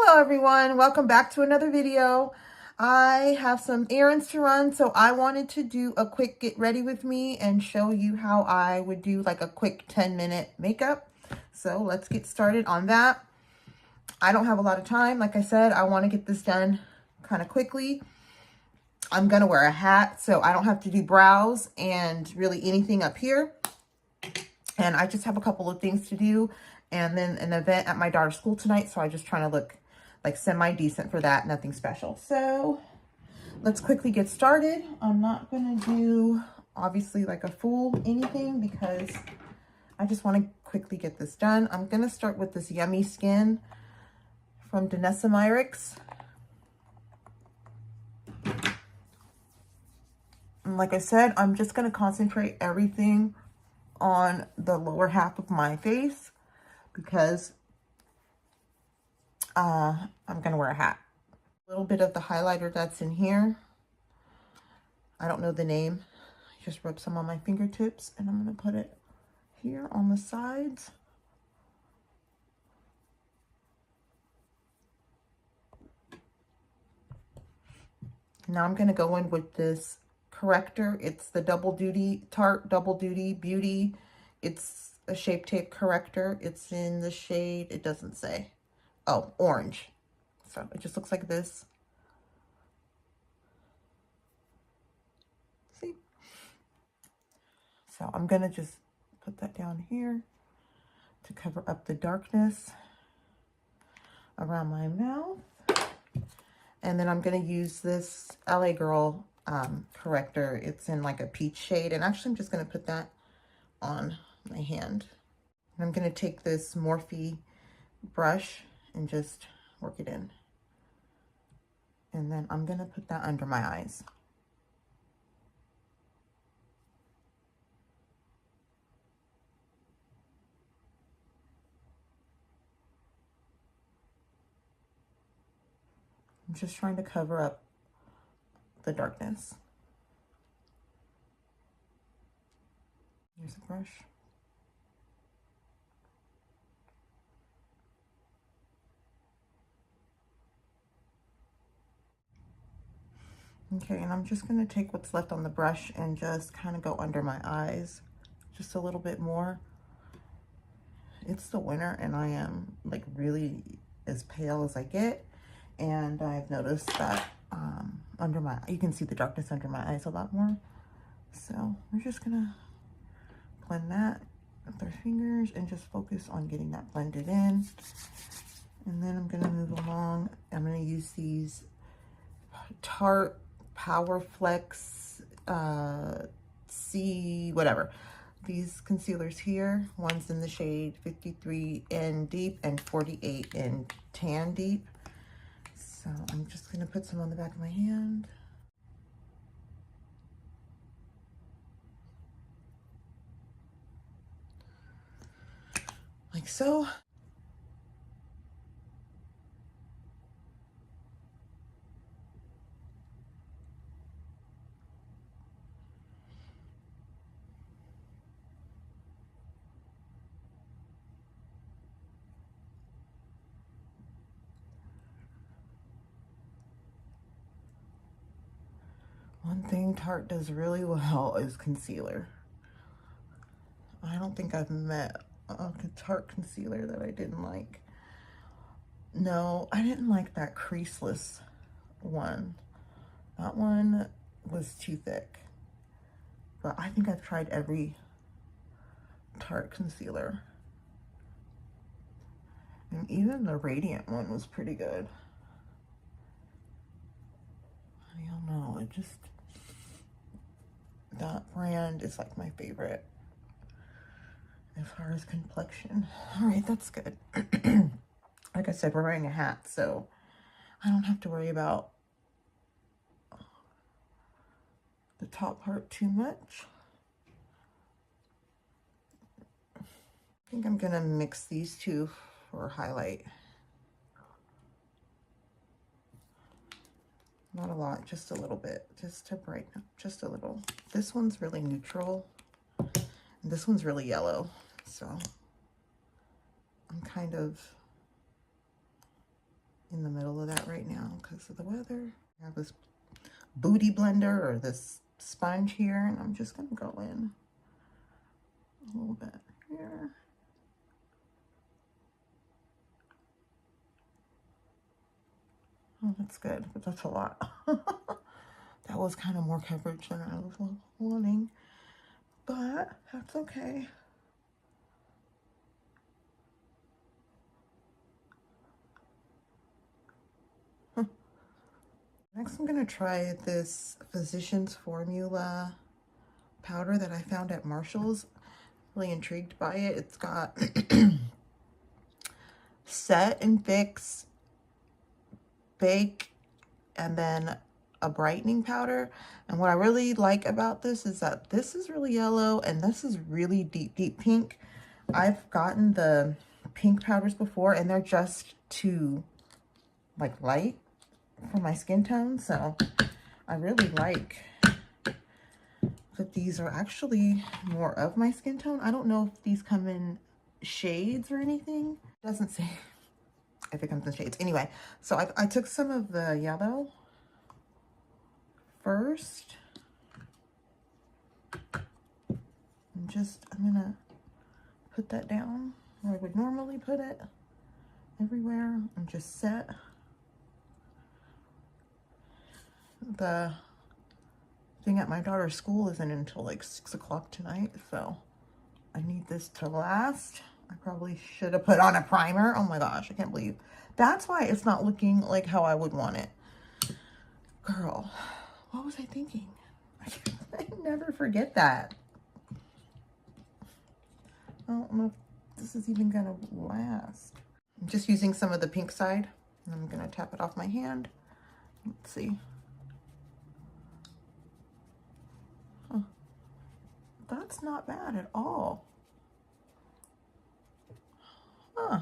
Hello everyone, welcome back to another video. I have some errands to run, so I wanted to do a quick get ready with me and show you how I would do like a quick 10-minute makeup. So let's get started on that. I don't have a lot of time. Like I said, I want to get this done kind of quickly. I'm going to wear a hat, so I don't have to do brows and really anything up here. And I just have a couple of things to do. And then an event at my daughter's school tonight. So I'm just trying to look like semi-decent for that. Nothing special. So let's quickly get started. I'm not going to do, obviously, like a full anything because I just want to quickly get this done. I'm going to start with this Yummy Skin from Danessa Myricks. And like I said, I'm just going to concentrate everything on the lower half of my face because I'm going to wear a hat. A little bit of the highlighter that's in here. I don't know the name. I just rubbed some on my fingertips and I'm going to put it here on the sides. Now I'm going to go in with this corrector. It's the Tarte Double Duty Beauty. It's a Shape Tape corrector. It's in the shade, it doesn't say. Oh, orange. So it just looks like this. See? So I'm going to just put that down here to cover up the darkness around my mouth. And then I'm going to use this LA Girl corrector. It's in like a peach shade. And actually, I'm just going to put that on my hand. And I'm going to take this Morphe brush and just work it in. And then I'm going to put that under my eyes. I'm just trying to cover up the darkness. Here's a brush. Okay, and I'm just going to take what's left on the brush and just kind of go under my eyes just a little bit more. It's the winter and I am like really as pale as I get. And I've noticed that you can see the darkness under my eyes a lot more. So we're just going to blend that with our fingers and just focus on getting that blended in. And then I'm going to move along. I'm going to use these Tarte Power Flex C whatever. These concealers here. One's in the shade 53 in Deep and 48 in Tan Deep. So I'm just going to put some on the back of my hand. Like so. One thing Tarte does really well is concealer. I don't think I've met a Tarte concealer that I didn't like. No, I didn't like that creaseless one. That one was too thick. But I think I've tried every Tarte concealer. And even the Radiant one was pretty good. I don't know, it just, that brand is like my favorite as far as complexion. All right, that's good. Like I said, we're wearing a hat, so I don't have to worry about the top part too much. I think I'm gonna mix these two for highlight. Not a lot, just a little bit, just to brighten up just a little. This one's really neutral, and this one's really yellow, so I'm kind of in the middle of that right now because of the weather. I have this booty blender or this sponge here, and I'm just gonna go in a little bit here. Oh, that's good, but that's a lot. That was kind of more coverage than I was wanting, but that's okay. Next, I'm gonna try this Physicians Formula powder that I found at Marshall's. Really intrigued by it. It's got set and fix, bake, and then a brightening powder. And what I really like about this is that this is really yellow and this is really deep pink. I've gotten the pink powders before and they're just too like light for my skin tone, so I really like that these are actually more of my skin tone. I don't know if these come in shades or anything. It doesn't say if it comes in shades. Anyway, so I took some of the yellow first. And I'm gonna put that down where I would normally put it, everywhere, and just set. The thing at my daughter's school isn't until like 6 o'clock tonight, so I need this to last. I probably should have put on a primer. Oh my gosh, I can't believe that's why it's not looking like how I would want it. Girl, what was I thinking? I never forget that. I don't know if this is even gonna last. I'm just using some of the pink side, and I'm gonna tap it off my hand. Let's see. Huh. That's not bad at all. Huh.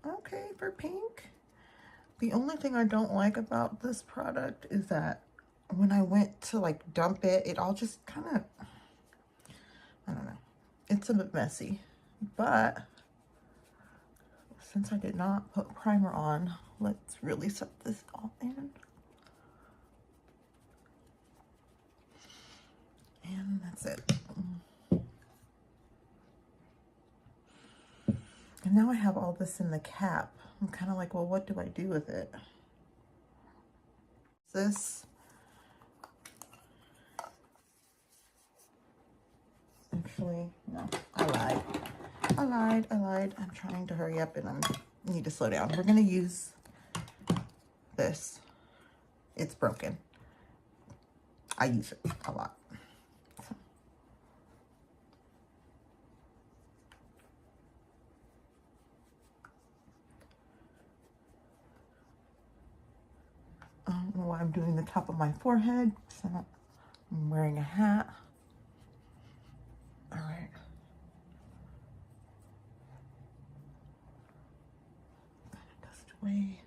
Okay, for pink. The only thing I don't like about this product is that when I went to like dump it, it all just kind of, I don't know. It's a bit messy, but since I did not put primer on, let's really set this all in. And that's it. And now I have all this in the cap. I'm kind of like, well, what do I do with it? Actually, no, I lied. I'm trying to hurry up and I need to slow down. We're gonna use this. It's broken. I use it a lot. I don't know why I'm doing the top of my forehead. So I'm wearing a hat. All right. Dust away.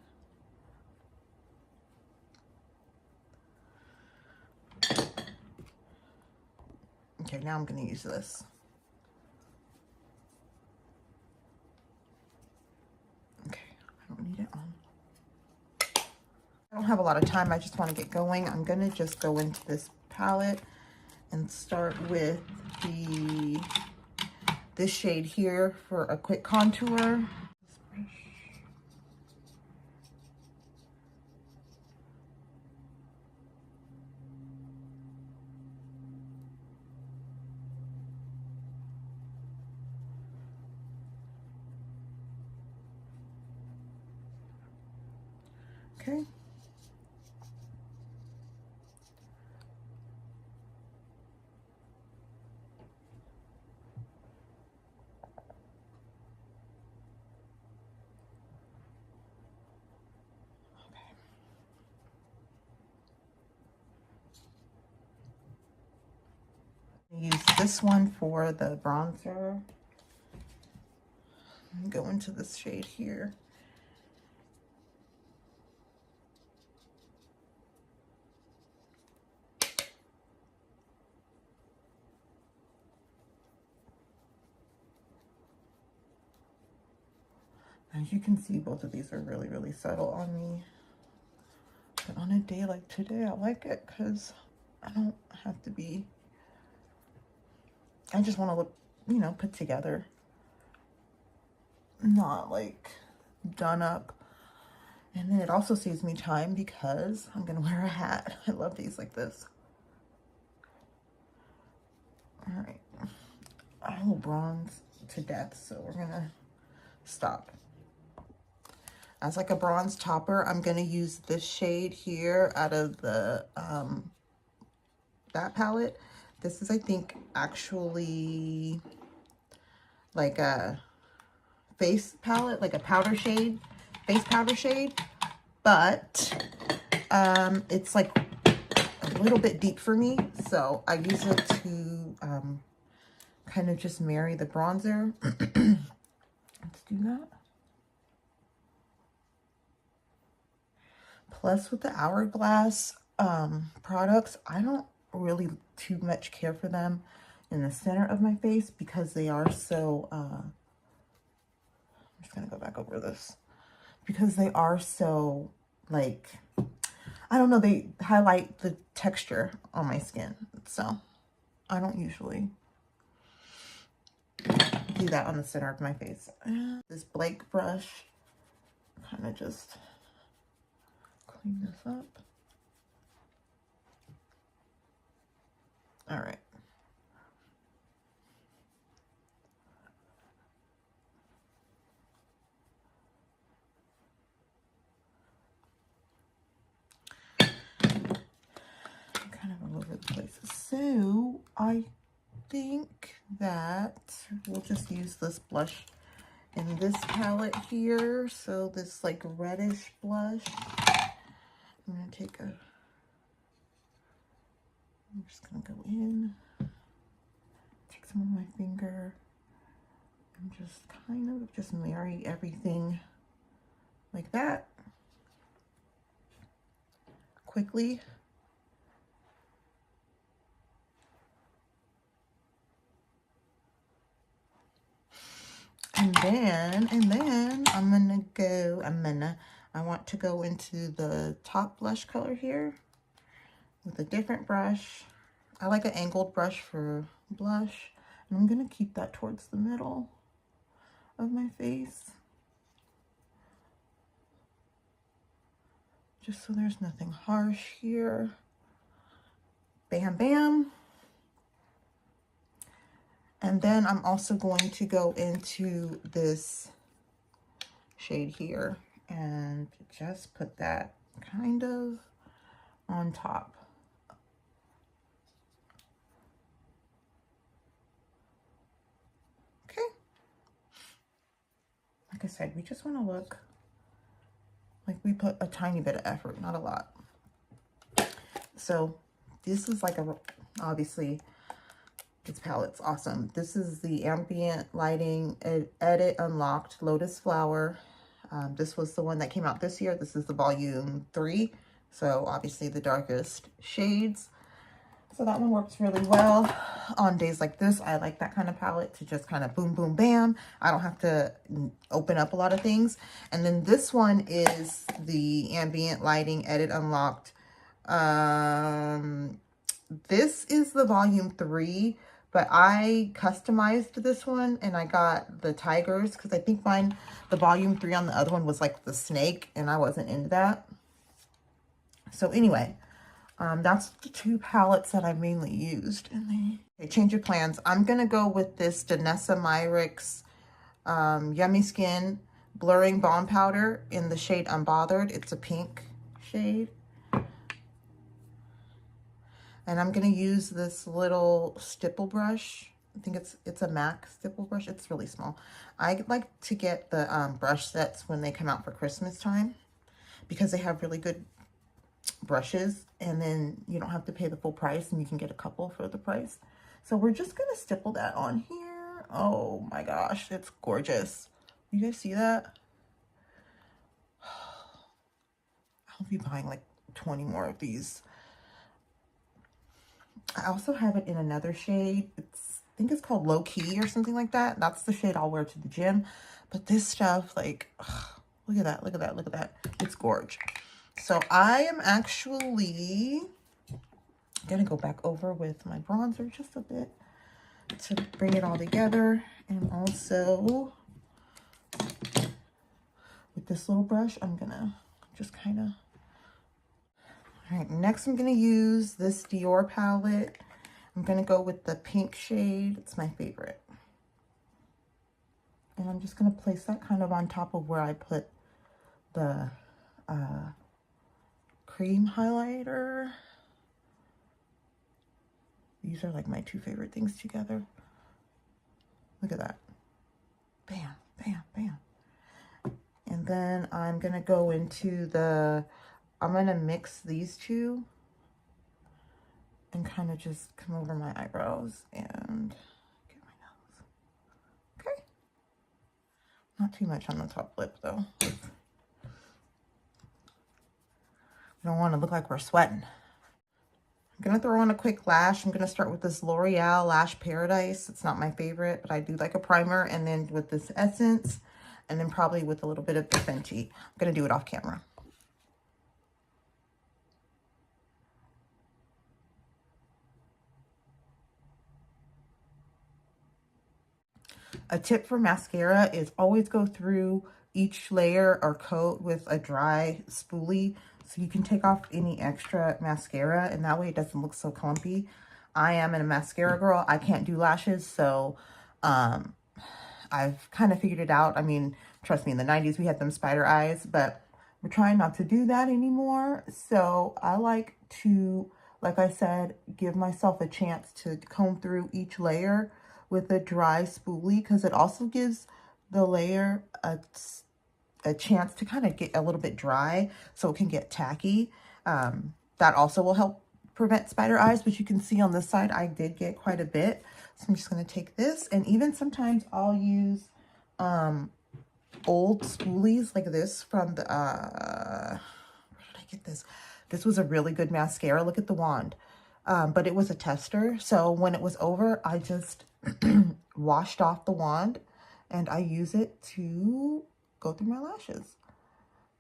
Okay, now I'm going to use this. Okay, I don't need it on. I don't have a lot of time. I just want to get going. I'm going to just go into this palette and start with this shade here for a quick contour. Okay. Use this one for the bronzer. Go into this shade here. I As you can see, both of these are really, really subtle on me. But on a day like today, I like it because I don't have to be, I just want to look, you know, put together. Not like done up. And then it also saves me time because I'm going to wear a hat. I love days like this. All right. I will bronze to death, so we're going to stop. As like a bronze topper, I'm going to use this shade here out of the that palette. This is, I think, actually like a face palette, like a powder shade, face powder shade, but it's like a little bit deep for me, so I use it to kind of just marry the bronzer. Let's do that. Plus, with the Hourglass products, I don't really too much care for them in the center of my face because they are so, I'm just gonna go back over this, because they are so, like, I don't know, they highlight the texture on my skin, so I don't usually do that on the center of my face. This Blake brush, kind of just clean this up. All right. Kind of all over the place. So I think that we'll just use this blush in this palette here. So this like reddish blush. I'm gonna take a, I'm just gonna go in, take some of my finger, and just kind of just marry everything like that quickly. And then I want to go into the top blush color here with a different brush. I like an angled brush for blush. And I'm gonna keep that towards the middle of my face, just so there's nothing harsh here. Bam, bam. And then I'm also going to go into this shade here and just put that kind of on top. Okay. Like I said, we just want to look like we put a tiny bit of effort, not a lot. So this is like a, obviously, this palette's awesome. This is the Ambient Lighting Edit Unlocked Lotus Flower. This was the one that came out this year. This is the volume 3. So obviously the darkest shades. So that one works really well on days like this. I like that kind of palette to just kind of boom, boom, bam. I don't have to open up a lot of things. And then this one is the Ambient Lighting Edit Unlocked. This is the volume 3. But I customized this one and I got the tigers because I think mine, the volume 3 on the other one was like the snake and I wasn't into that. So anyway, that's the 2 palettes that I mainly used. Okay, change of plans. I'm going to go with this Danessa Myricks Yummy Skin Blurring Balm Powder in the shade Unbothered. It's a pink shade. And I'm going to use this little stipple brush. I think it's a MAC stipple brush. It's really small. I like to get the brush sets when they come out for Christmas time because they have really good brushes. And then you don't have to pay the full price and you can get a couple for the price. So we're just going to stipple that on here. Oh my gosh, it's gorgeous. You guys see that? I'll be buying like 20 more of these. I also have it in another shade. It's think it's called Low Key or something like that. That's the shade I'll wear to the gym. But this stuff, like, ugh, look at that, look at that, look at that. It's gorge. So I am actually gonna go back over with my bronzer just a bit to bring it all together. And also with this little brush, I'm gonna just kind of, all right, next I'm gonna use this Dior palette. I'm gonna go with the pink shade. It's my favorite. And I'm just gonna place that kind of on top of where I put the cream highlighter. These are like my two favorite things together. Look at that. Bam, bam, bam. And then I'm gonna go into the, I'm gonna mix these two and kind of just come over my eyebrows and get my nose. Okay. Not too much on the top lip though. We don't want to look like we're sweating. I'm gonna throw on a quick lash. I'm gonna start with this L'Oreal Lash Paradise. It's not my favorite, but I do like a primer. And then with this Essence, and then probably with a little bit of the Fenty. I'm gonna do it off camera. A tip for mascara is always go through each layer or coat with a dry spoolie so you can take off any extra mascara, and that way it doesn't look so clumpy. I am a mascara girl. I can't do lashes, so I've kind of figured it out. I mean, trust me, in the 90s we had them spider eyes, but we're trying not to do that anymore. So I like to, like I said, give myself a chance to comb through each layer with a dry spoolie, because it also gives the layer a chance to kind of get a little bit dry so it can get tacky. That also will help prevent spider eyes, but you can see on this side I did get quite a bit. So I'm just going to take this, and even sometimes I'll use old spoolies like this from the where did I get this? This was a really good mascara. Look at the wand. But it was a tester, so when it was over, I just washed off the wand and I use it to go through my lashes.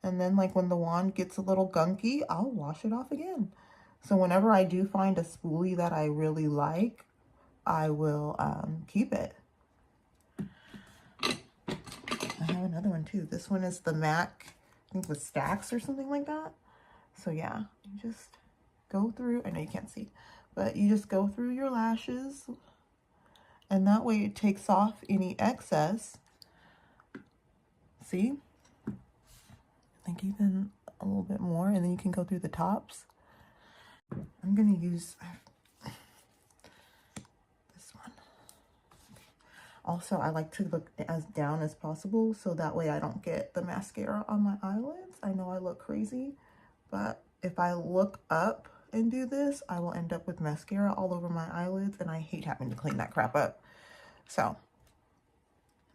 And then like when the wand gets a little gunky, I'll wash it off again. So whenever I do find a spoolie that I really like, I will keep it. I have another one too. This one is the MAC, I think with Stacks or something like that. So yeah, you just go through, I know you can't see, but you just go through your lashes, and that way it takes off any excess. See? I think even a little bit more, and then you can go through the tops. I'm gonna use this one. Also, I like to look as down as possible, so that way I don't get the mascara on my eyelids. I know I look crazy, but if I look up and do this, I will end up with mascara all over my eyelids, and I hate having to clean that crap up. So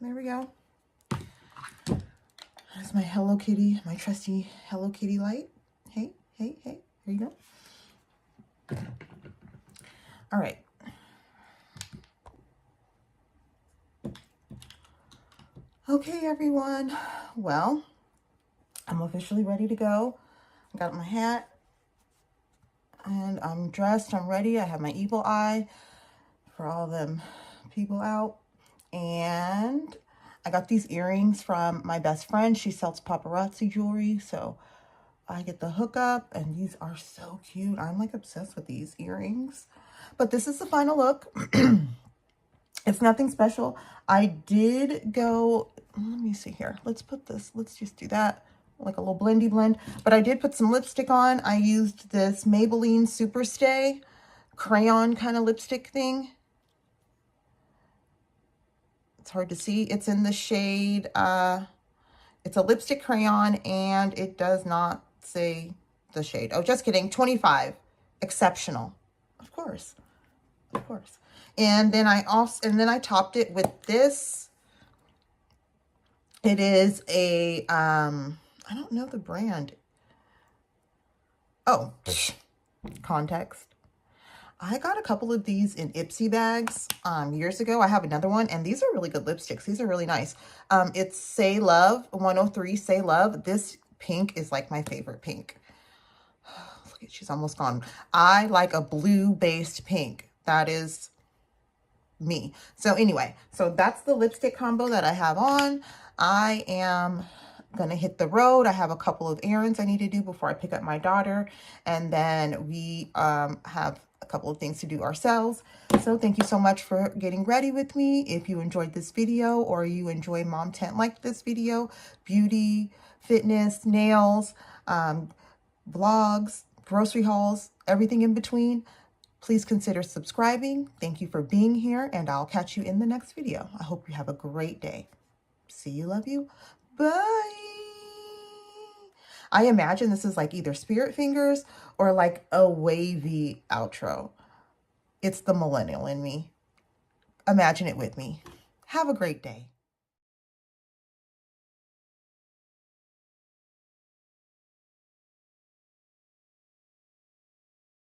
there we go. There's my Hello Kitty, my trusty Hello Kitty light. Hey, hey, hey, here you go. All right. Okay, everyone. Well, I'm officially ready to go. I got my hat. And I'm dressed, I'm ready. I have my evil eye for all them people out. And I got these earrings from my best friend. She sells paparazzi jewelry. So I get the hookup, and these are so cute. I'm like obsessed with these earrings. But this is the final look. It's nothing special. I did go, let me see here. Let's put this, let's just do that. Like a little blendy blend, but I did put some lipstick on. I used this Maybelline Superstay crayon kind of lipstick thing. It's hard to see. It's in the shade, it's a lipstick crayon, and it does not say the shade. Oh, just kidding. 25. Exceptional. Of course. Of course. And then I topped it with this. It is a, I don't know the brand. Oh, context. I got a couple of these in Ipsy bags years ago. I have another one, and these are really good lipsticks. These are really nice. It's Say Love 103 Say Love. This pink is like my favorite pink. Look at, she's almost gone. I like a blue-based pink. That is me. So anyway, so that's the lipstick combo that I have on. I am gonna hit the road. I have a couple of errands I need to do before I pick up my daughter, and then we have a couple of things to do ourselves. So thank you so much for getting ready with me. If you enjoyed this video, or you enjoy Mom Tent like this video, beauty, fitness, nails, vlogs, grocery hauls, everything in between, please consider subscribing. Thank you for being here, and I'll catch you in the next video. I hope you have a great day. See you, love you. Bye. I imagine this is like either spirit fingers or like a wavy outro. It's the millennial in me. Imagine it with me. Have a great day.